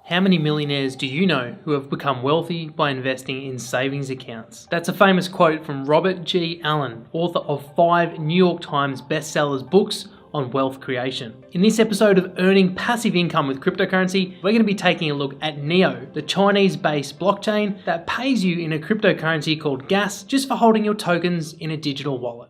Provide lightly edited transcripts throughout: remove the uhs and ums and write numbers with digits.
How many millionaires do you know who have become wealthy by investing in savings accounts? That's a famous quote from Robert G. Allen, author of 5 New York Times bestsellers books on wealth creation. In this episode of Earning Passive Income with Cryptocurrency, we're going to be taking a look at Neo, the Chinese-based blockchain that pays you in a cryptocurrency called gas just for holding your tokens in a digital wallet.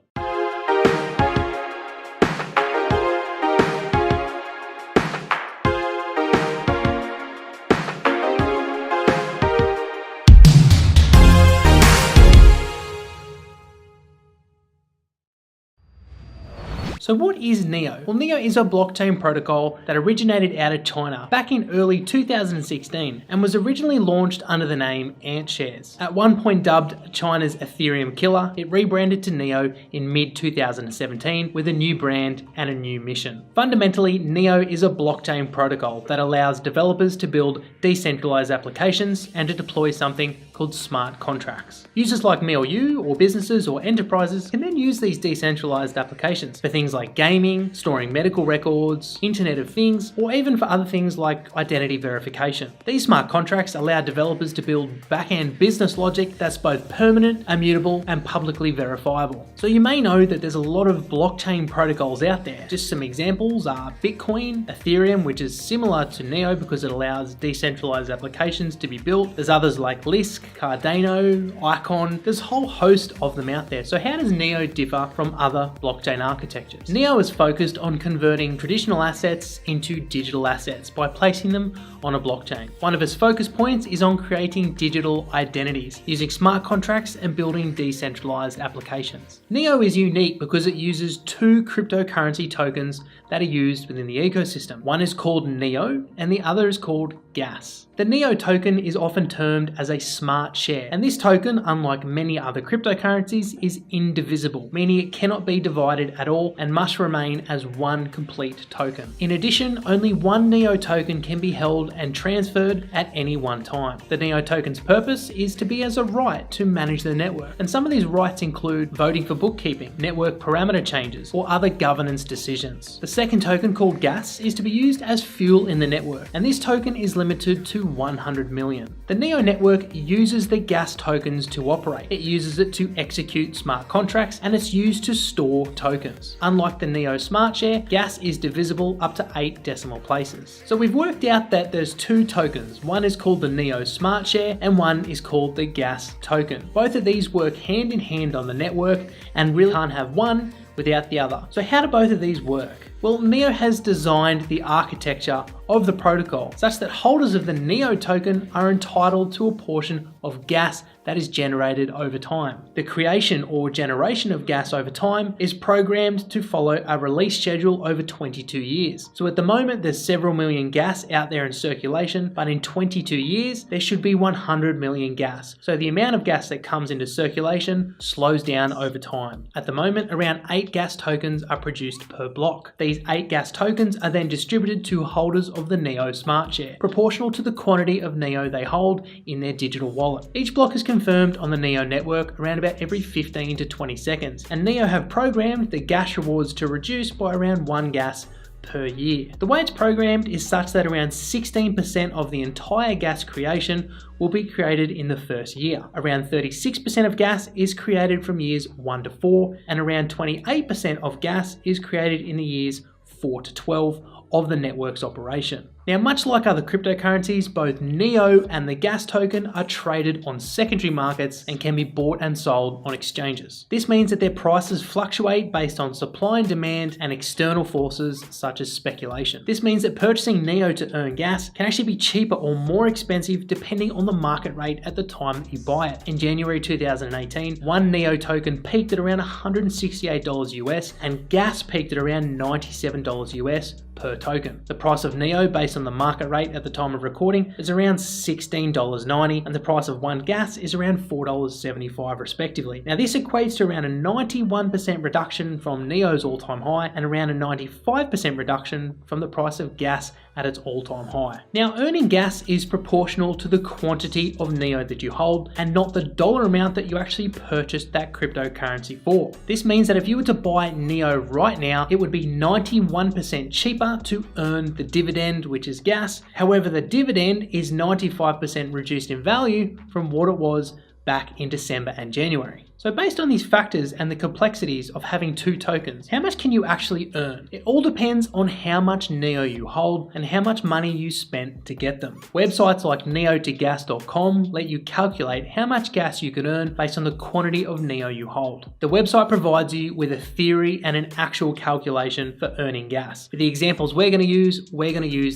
So what is Neo? Well, Neo is a blockchain protocol that originated out of China back in early 2016 and was originally launched under the name AntShares. At one point dubbed China's Ethereum killer, it rebranded to Neo in mid-2017 with a new brand and a new mission. Fundamentally, Neo is a blockchain protocol that allows developers to build decentralized applications and to deploy something called smart contracts. Users like me or you, or businesses or enterprises, can then use these decentralized applications for things like gaming, storing medical records, Internet of Things, or even for other things like identity verification. These smart contracts allow developers to build back-end business logic that's both permanent, immutable, and publicly verifiable. So you may know that there's a lot of blockchain protocols out there. Just some examples are Bitcoin, Ethereum, which is similar to Neo because it allows decentralized applications to be built. There's others like Lisk, Cardano, Icon. There's a whole host of them out there. So how does Neo differ from other blockchain architectures? Neo is focused on converting traditional assets into digital assets by placing them on a blockchain. One of its focus points is on creating digital identities, using smart contracts and building decentralized applications. Neo is unique because it uses 2 cryptocurrency tokens that are used within the ecosystem. One is called Neo and the other is called Gas. The Neo token is often termed as a smart share, and this token, unlike many other cryptocurrencies, is indivisible, meaning it cannot be divided at all and must remain as one complete token. In addition, only one Neo token can be held and transferred at any one time. The Neo token's purpose is to be as a right to manage the network, and some of these rights include voting for bookkeeping, network parameter changes, or other governance decisions. The second token, called Gas, is to be used as fuel in the network, and this token is limited to 100 million. The Neo network uses the Gas tokens to operate. It uses it to execute smart contracts, and it's used to store tokens. Unlike the Neo Smart Share, Gas is divisible up to 8 decimal places. So we've worked out that there's 2 tokens. One is called the Neo Smart Share and one is called the Gas token. Both of these work hand in hand on the network and really can't have one without the other. So how do both of these work? Well, Neo has designed the architecture of the protocol such that holders of the Neo token are entitled to a portion of gas that is generated over time. The creation or generation of gas over time is programmed to follow a release schedule over 22 years. So at the moment, there's several million gas out there in circulation, but in 22 years, there should be 100 million gas. So the amount of gas that comes into circulation slows down over time. At the moment, around 8 gas tokens are produced per block. These 8 gas tokens are then distributed to holders of the Neo Smart Share, proportional to the quantity of Neo they hold in their digital wallet. Each block is confirmed on the Neo network around about every 15 to 20 seconds, and Neo have programmed the gas rewards to reduce by around 1 gas per year. The way it's programmed is such that around 16% of the entire gas creation will be created in the first year. Around 36% of gas is created from years 1 to 4, and around 28% of gas is created in the years 4 to 12 of the network's operation. Now, much like other cryptocurrencies, both Neo and the Gas token are traded on secondary markets and can be bought and sold on exchanges. This means that their prices fluctuate based on supply and demand and external forces such as speculation. This means that purchasing Neo to earn gas can actually be cheaper or more expensive depending on the market rate at the time that you buy it. In January 2018, one Neo token peaked at around $168 US and gas peaked at around $97 US per token. The price of Neo based on the market rate at the time of recording is around $16.90 and the price of one gas is around $4.75 respectively. Now this equates to around a 91% reduction from Neo's all-time high and around a 95% reduction from the price of gas at its all-time high. Now, earning gas is proportional to the quantity of NEO that you hold and not the dollar amount that you actually purchased that cryptocurrency for. This means that if you were to buy NEO right now, it would be 91% cheaper to earn the dividend, which is gas. However, the dividend is 95% reduced in value from what it was back in December and January. So based on these factors and the complexities of having two tokens, how much can you actually earn? It all depends on how much NEO you hold and how much money you spent to get them. Websites like neo2gas.com let you calculate how much gas you can earn based on the quantity of NEO you hold. The website provides you with a theory and an actual calculation for earning gas. For the examples we're going to use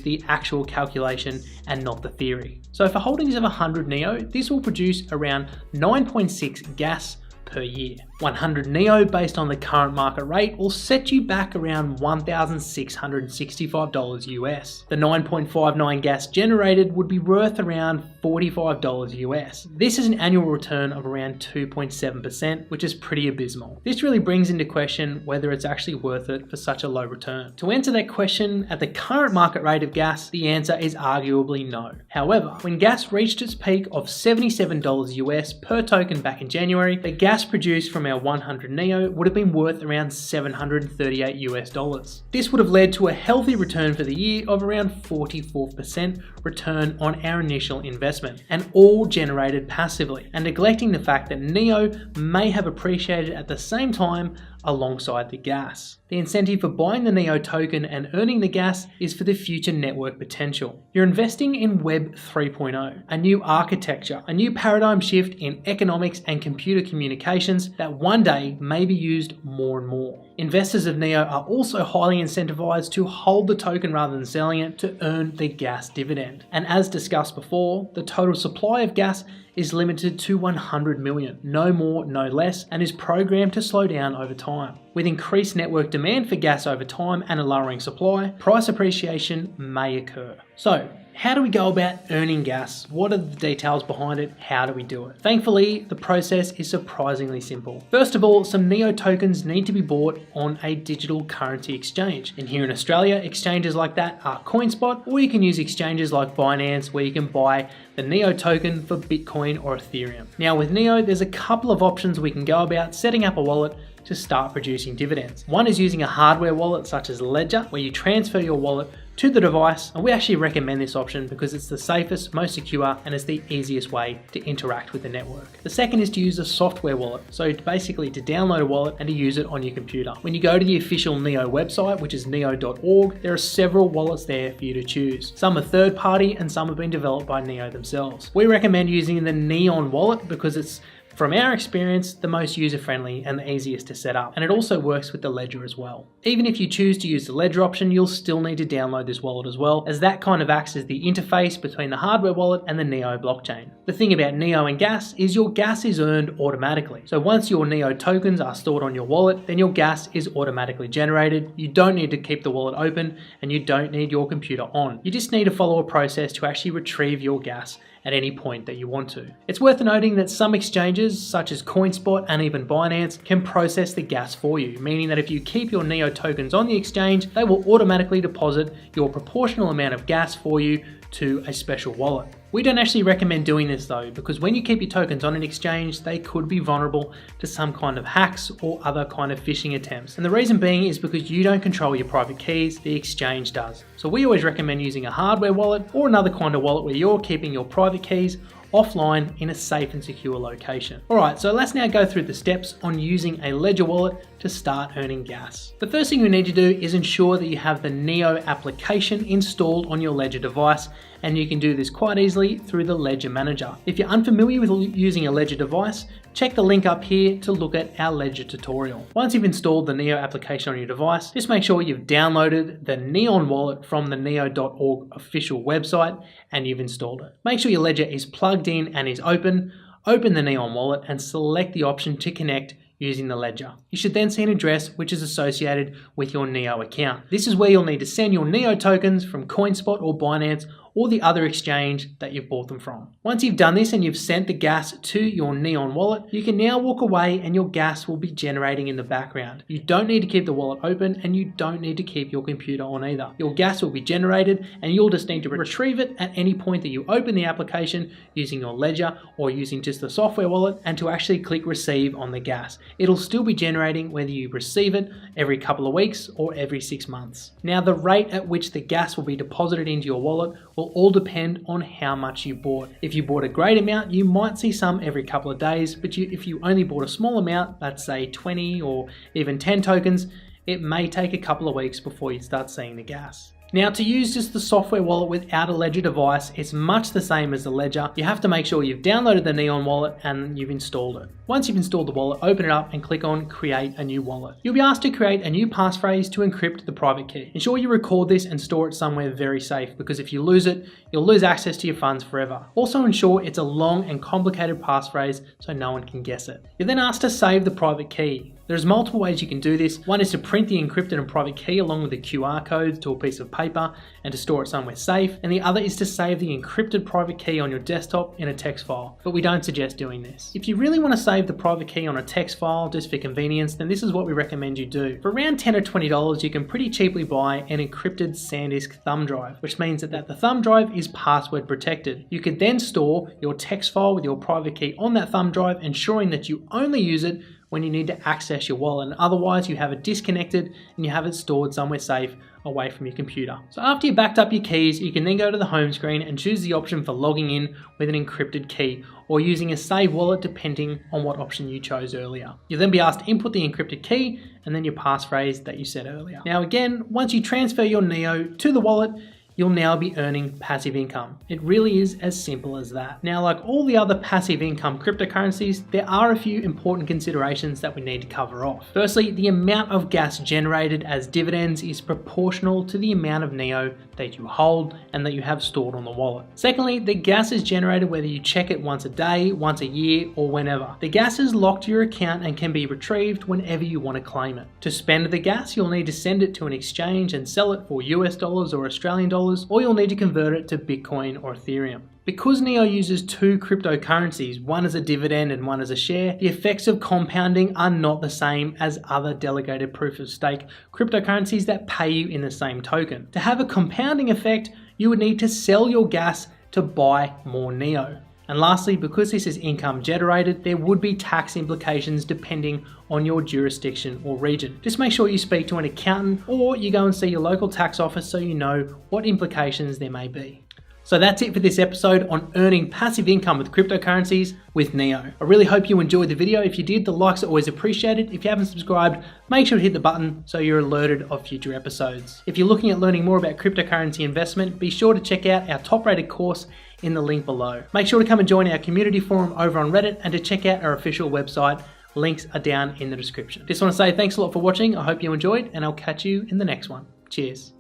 the actual calculation and not the theory. So for holdings of 100 NEO, this will produce around 9.6 gas per year. 100 NEO based on the current market rate will set you back around $1,665 US. The 9.59 gas generated would be worth around $45 US. This is an annual return of around 2.7%, which is pretty abysmal. This really brings into question whether it's actually worth it for such a low return. To answer that question, at the current market rate of gas, the answer is arguably no. However, when gas reached its peak of $77 US per token back in January, the gas produced from our 100 NEO would have been worth around $738 US. This would have led to a healthy return for the year of around 44% return on our initial investment, and all generated passively, and neglecting the fact that NEO may have appreciated at the same time alongside the gas. The incentive for buying the NEO token and earning the gas is for the future network potential. You're investing in Web 3.0, a new architecture, a new paradigm shift in economics and computer communications that one day may be used more and more. Investors of NEO are also highly incentivized to hold the token rather than selling it to earn the gas dividend. And as discussed before, the total supply of gas is limited to 100 million, no more, no less, and is programmed to slow down over time. With increased network demand for gas over time and a lowering supply, price appreciation may occur. So, how do we go about earning gas? What are the details behind it? How do we do it? Thankfully, the process is surprisingly simple. First of all, some NEO tokens need to be bought on a digital currency exchange. And here in Australia, exchanges like that are CoinSpot, or you can use exchanges like Binance where you can buy the NEO token for Bitcoin or Ethereum. Now with NEO, there's a couple of options we can go about setting up a wallet to start producing dividends. One is using a hardware wallet such as Ledger, where you transfer your wallet to the device, and we actually recommend this option because it's the safest, most secure, and it's the easiest way to interact with the network. The second is to use a software wallet, so basically to download a wallet and to use it on your computer. When you go to the official NEO website, which is neo.org, there are several wallets there for you to choose. Some are third party and some have been developed by NEO themselves. We recommend using the Neon wallet because it's, from our experience, the most user-friendly and the easiest to set up, and it also works with the Ledger as well. Even if you choose to use the Ledger option, you'll still need to download this wallet as well, as that kind of acts as the interface between the hardware wallet and the NEO blockchain. The thing about NEO and gas is your gas is earned automatically. So once your NEO tokens are stored on your wallet, then your gas is automatically generated. You don't need to keep the wallet open, and you don't need your computer on. You just need to follow a process to actually retrieve your gas at any point that you want to. It's worth noting that some exchanges, such as CoinSpot and even Binance, can process the gas for you, meaning that if you keep your NEO tokens on the exchange, they will automatically deposit your proportional amount of gas for you to a special wallet. We don't actually recommend doing this though, because when you keep your tokens on an exchange, they could be vulnerable to some kind of hacks or other kind of phishing attempts. And the reason being is because you don't control your private keys, the exchange does. So we always recommend using a hardware wallet or another kind of wallet where you're keeping your private keys offline in a safe and secure location. Alright, so let's now go through the steps on using a Ledger wallet to start earning gas. The first thing you need to do is ensure that you have the NEO application installed on your Ledger device, and you can do this quite easily through the Ledger Manager. If you're unfamiliar with using a Ledger device, check the link up here to look at our Ledger tutorial. Once you've installed the NEO application on your device, just make sure you've downloaded the Neon wallet from the neo.org official website and you've installed it. Make sure your Ledger is plugged in and is open. Open the Neon wallet and select the option to connect using the Ledger. You should then see an address which is associated with your NEO account. This is where you'll need to send your NEO tokens from CoinSpot or Binance or the other exchange that you've bought them from. Once you've done this and you've sent the gas to your Neon wallet, you can now walk away and your gas will be generating in the background. You don't need to keep the wallet open and you don't need to keep your computer on either. Your gas will be generated and you'll just need to retrieve it at any point that you open the application using your ledger or using just the software wallet, and to actually click receive on the gas. It'll still be generating whether you receive it every couple of weeks or every 6 months. Now, the rate at which the gas will be deposited into your wallet will all depend on how much you bought. If you bought a great amount, you might see some every couple of days, but if you only bought a small amount, let's say 20 or even 10 tokens, it may take a couple of weeks before you start seeing the gas. Now, to use just the software wallet without a Ledger device, it's much the same as the Ledger. You have to make sure you've downloaded the Neon wallet and you've installed it. Once you've installed the wallet, open it up and click on Create a New Wallet. You'll be asked to create a new passphrase to encrypt the private key. Ensure you record this and store it somewhere very safe, because if you lose it, you'll lose access to your funds forever. Also ensure it's a long and complicated passphrase so no one can guess it. You're then asked to save the private key. There's multiple ways you can do this. One is to print the encrypted and private key along with the QR codes to a piece of paper and to store it somewhere safe. And the other is to save the encrypted private key on your desktop in a text file, but we don't suggest doing this. If you really want to save the private key on a text file just for convenience, then this is what we recommend you do. For around $10 or $20, you can pretty cheaply buy an encrypted SanDisk thumb drive, which means that the thumb drive is password protected. You could then store your text file with your private key on that thumb drive, ensuring that you only use it when you need to access your wallet, and otherwise you have it disconnected and you have it stored somewhere safe away from your computer. So after you've backed up your keys, you can then go to the home screen and choose the option for logging in with an encrypted key or using a save wallet, depending on what option you chose earlier. You'll then be asked to input the encrypted key and then your passphrase that you set earlier. Now again, once you transfer your Neo to the wallet, you'll now be earning passive income. It really is as simple as that. Now, like all the other passive income cryptocurrencies, there are a few important considerations that we need to cover off. Firstly, the amount of gas generated as dividends is proportional to the amount of Neo that you hold and that you have stored on the wallet. Secondly, the gas is generated whether you check it once a day, once a year, or whenever. The gas is locked to your account and can be retrieved whenever you want to claim it. To spend the gas, you'll need to send it to an exchange and sell it for US dollars or Australian dollars, or you'll need to convert it to Bitcoin or Ethereum. Because Neo uses two cryptocurrencies, one as a dividend and one as a share, the effects of compounding are not the same as other delegated proof of stake cryptocurrencies that pay you in the same token. To have a compounding effect, you would need to sell your gas to buy more Neo. And lastly, because this is income generated, there would be tax implications depending on your jurisdiction or region. Just make sure you speak to an accountant or you go and see your local tax office so you know what implications there may be. So that's it for this episode on earning passive income with cryptocurrencies with Neo. I really hope you enjoyed the video. If you did, the likes are always appreciated. If you haven't subscribed, make sure to hit the button so you're alerted of future episodes. If you're looking at learning more about cryptocurrency investment, be sure to check out our top-rated course in the link below. Make sure to come and join our community forum over on Reddit and to check out our official website. Links are down in the description. Just want to say thanks a lot for watching. I hope you enjoyed, and I'll catch you in the next one. Cheers.